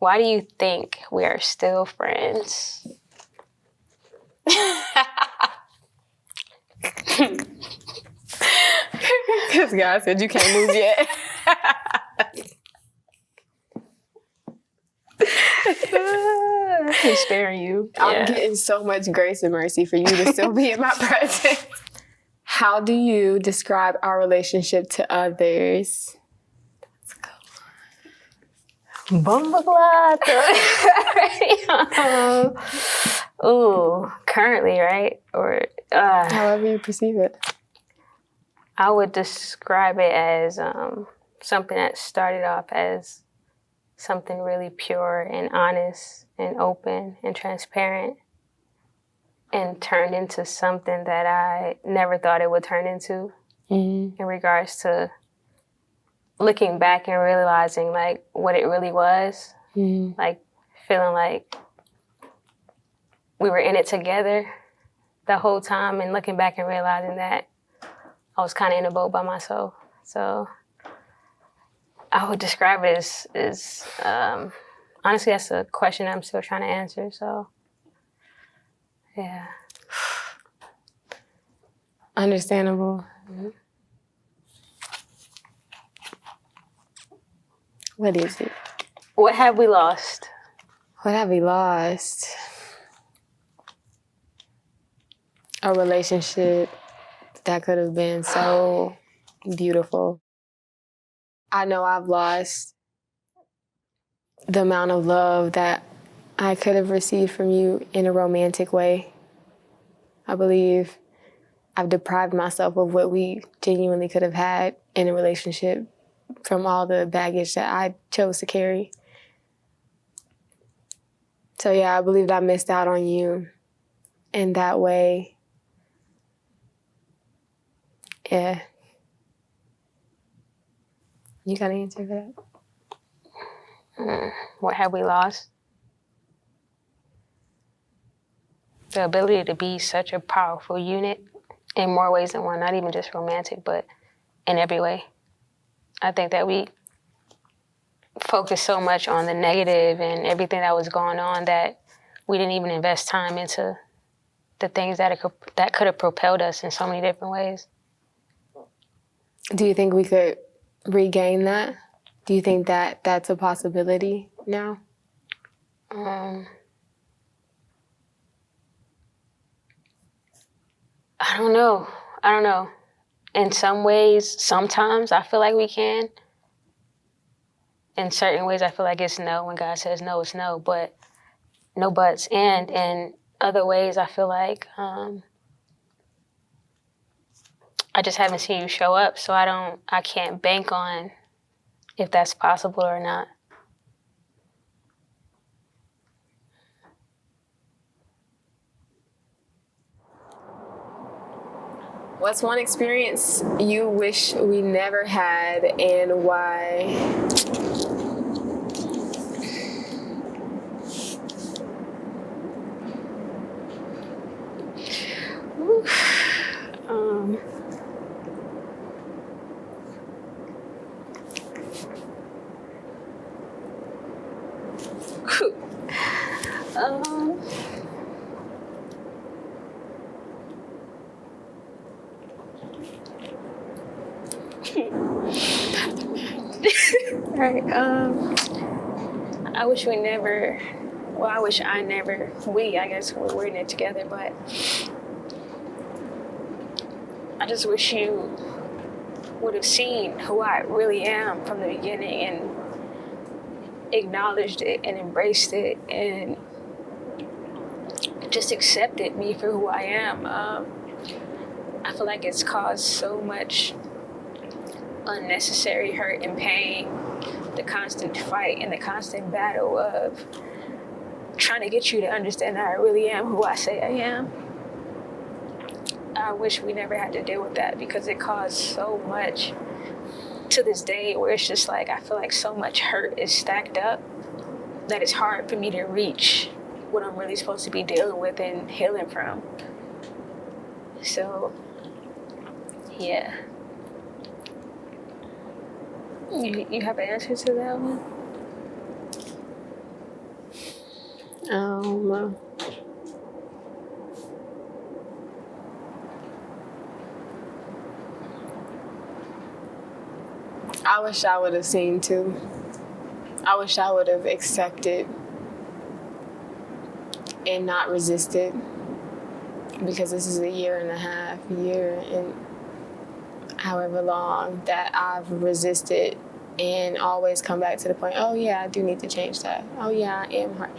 Why do you think we are still friends? Because God said you can't move yet. He's sparing you. I'm getting so much grace and mercy for you to still be in my presence. How do you describe our relationship to others? Let's go. Currently, right? Or however you perceive it. I would describe it as something that started off as something really pure and honest and open and transparent, and turned into something that I never thought it would turn into. In regards to looking back and realizing like what it really was, like feeling like we were in it together the whole time, and looking back and realizing that I was kind of in a boat by myself. So I would describe it as honestly, that's a question I'm still trying to answer. So, yeah. Understandable. What is it? What have we lost? What have we lost? A relationship that could have been so beautiful. I know I've lost the amount of love that I could have received from you in a romantic way. I believe I've deprived myself of what we genuinely could have had in a relationship from all the baggage that I chose to carry. So yeah, I believe that I missed out on you in that way. Yeah. You got an answer for that? What have we lost? The ability to be such a powerful unit in more ways than one, not even just romantic, but in every way. I think that we focused so much on the negative and everything that was going on that we didn't even invest time into the things that could have propelled us in so many different ways. Do you think we could regain that? Do you think that that's a possibility now? I don't know. In some ways, sometimes I feel like we can. In certain ways, I feel like it's no. When God says no, it's no. But no buts. And in other ways, I feel like I just haven't seen you show up. So I can't bank on if that's possible or not. What's one experience you wish we never had, and why? Right. I wish I guess we're in it together, but I just wish you would have seen who I really am from the beginning and acknowledged it and embraced it and just accepted me for who I am. I feel like it's caused so much unnecessary hurt and pain, the constant fight and the constant battle of trying to get you to understand that I really am who I say I am. I wish we never had to deal with that because it caused so much to this day where it's just like I feel like so much hurt is stacked up that it's hard for me to reach what I'm really supposed to be dealing with and healing from. So, yeah. You have an answer to that one? I wish I would have seen too. I wish I would have accepted and not resisted, because this is a year and however long that I've resisted and always come back to the point, oh yeah, I do need to change that. Oh yeah, I am hard.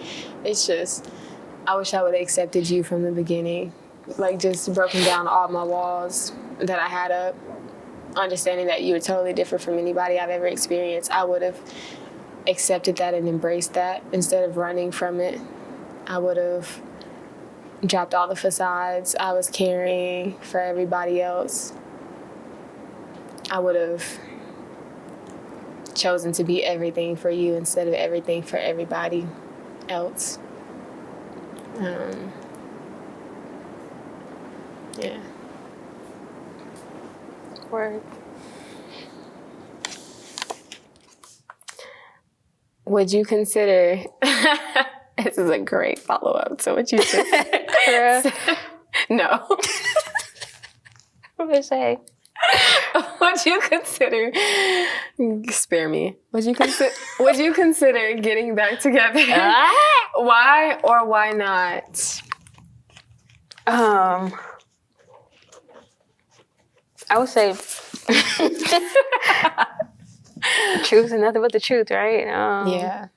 It's just, I wish I would have accepted you from the beginning. Like, just broken down all my walls that I had up, understanding that you were totally different from anybody I've ever experienced. I would have accepted that and embraced that instead of running from it. I would have dropped all the facades I was carrying for everybody else. I would have chosen to be everything for you instead of everything for everybody else. Yeah. Word. Would you consider, this is a great follow-up to what you said. No. What did I say? Would you consider, spare me, would you consider getting back together? Why or why not? I would say truth and nothing but the truth, right? Yeah.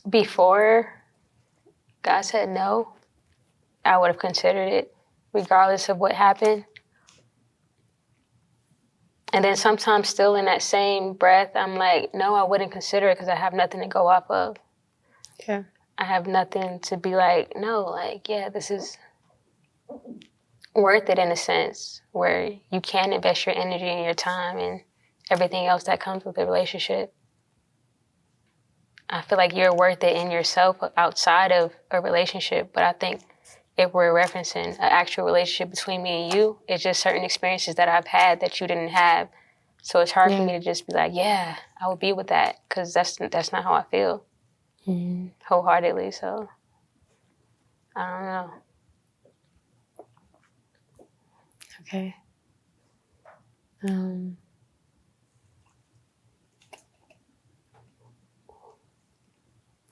Before God said no, I would have considered it, regardless of what happened. And then sometimes still in that same breath, I'm like, no, I wouldn't consider it because I have nothing to go off of. Yeah. I have nothing to be like, no, like, yeah, this is worth it in a sense where you can invest your energy and your time and everything else that comes with a relationship. I feel like you're worth it in yourself outside of a relationship, but I think if we're referencing an actual relationship between me and you, it's just certain experiences that I've had that you didn't have. So it's hard for me to just be like, yeah, I would be with that, because that's not how I feel wholeheartedly. So I don't know. Okay.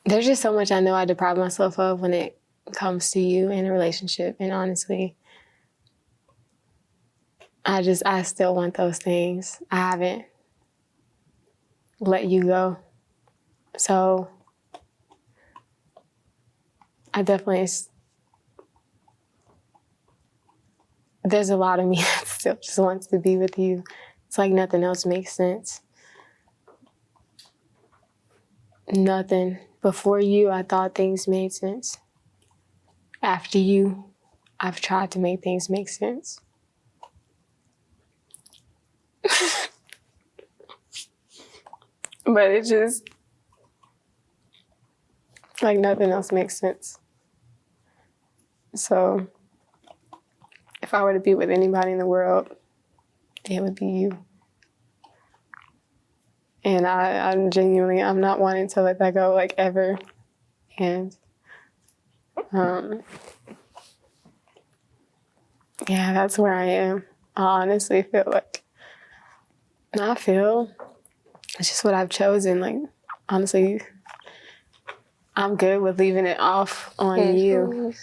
There's just so much I know I deprive myself of when it comes to you in a relationship. And honestly, I still want those things. I haven't let you go. So I definitely, there's a lot of me that still just wants to be with you. It's like nothing else makes sense. Nothing. Before you, I thought things made sense. After you, I've tried to make things make sense. But it just, like, nothing else makes sense. So if I were to be with anybody in the world, it would be you. And I'm genuinely, I'm not wanting to let that go, like, ever. And yeah, that's where I am. I honestly feel like, it's just what I've chosen. Like, honestly, I'm good with leaving it off on you.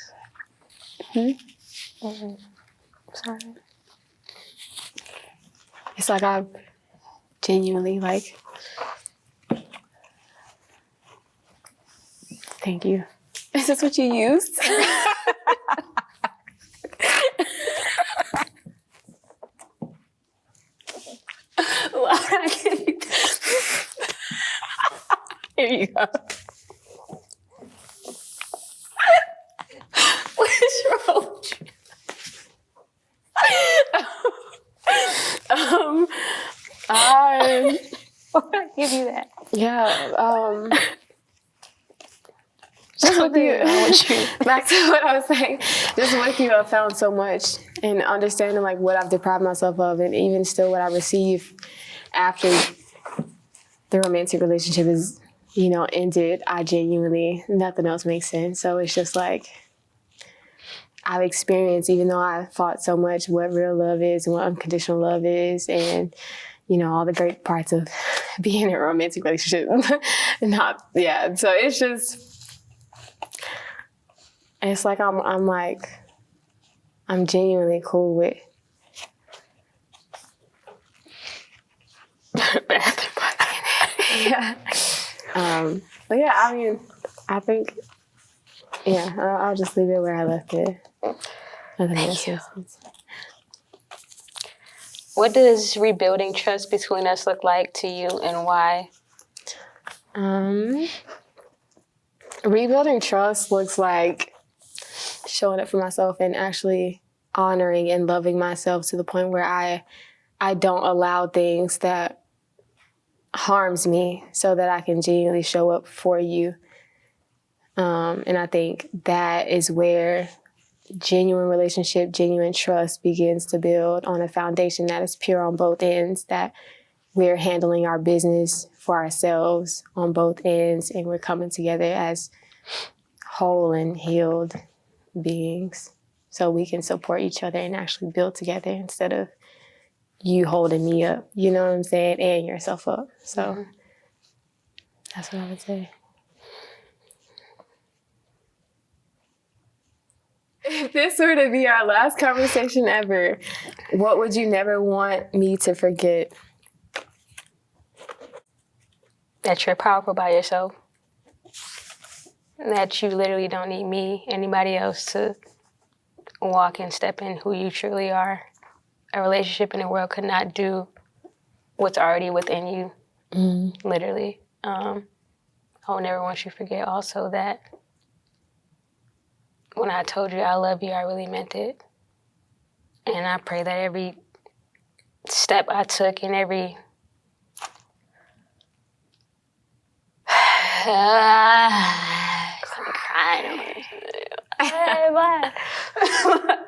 Sorry. It's like I've genuinely, like, thank you. Is this what you used? Laura, here you go. What's wrong with you? Why would I give you that? Yeah, just with you, back to what I was saying, just with you, I found so much in understanding, like, what I've deprived myself of, and even still what I receive after the romantic relationship is, ended, I genuinely, nothing else makes sense. So it's just like, I've experienced, even though I fought so much, what real love is and what unconditional love is, and all the great parts of being in a romantic relationship. So it's just, it's like I'm genuinely cool with yeah. But yeah, I mean, I think, I'll just leave it where I left it. Thank you. What does rebuilding trust between us look like to you, and why? Rebuilding trust looks like showing up for myself and actually honoring and loving myself to the point where I don't allow things that harms me so that I can genuinely show up for you. And I think that is where genuine relationship, genuine trust begins to build on a foundation that is pure on both ends, that we're handling our business for ourselves on both ends, and we're coming together as whole and healed beings so we can support each other and actually build together instead of you holding me up, you know what I'm saying, and yourself up. So that's what I would say. If this were to be our last conversation ever, what would you never want me to forget? That you're powerful by yourself. That you literally don't need me, anybody else, to walk and step in who you truly are. A relationship in the world could not do what's already within you, literally. I will never want you to forget also that when I told you I love you, I really meant it. And I pray that every step I took and every I'm crying over this.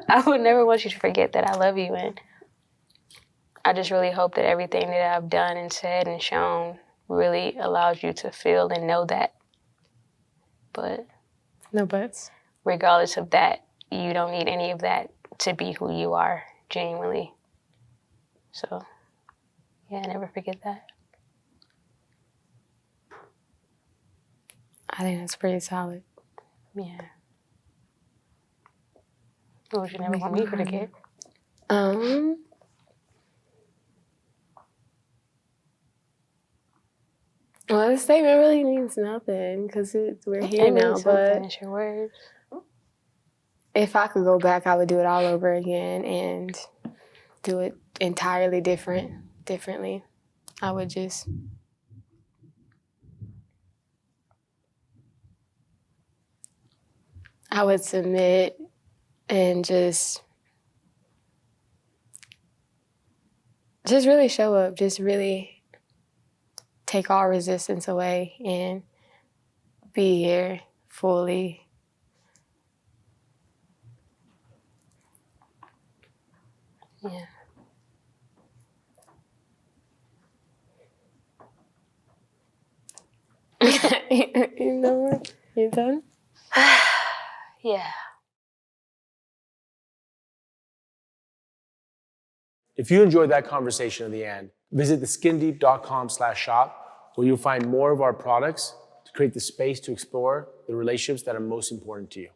I would never want you to forget that I love you, and I just really hope that everything that I've done and said and shown really allows you to feel and know that. But no buts. Regardless of that, you don't need any of that to be who you are genuinely. So, yeah, never forget that. I think that's pretty solid. Yeah. What would you never want me to forget? Well, this statement really means nothing because we're here now. But it's your words. If I could go back, I would do it all over again and do it entirely differently. I would just submit and just really show up, just really take all resistance away and be here fully. Yeah. You know what? You done? Yeah. If you enjoyed that conversation at the end, visit theskindeep.com/shop, where you'll find more of our products to create the space to explore the relationships that are most important to you.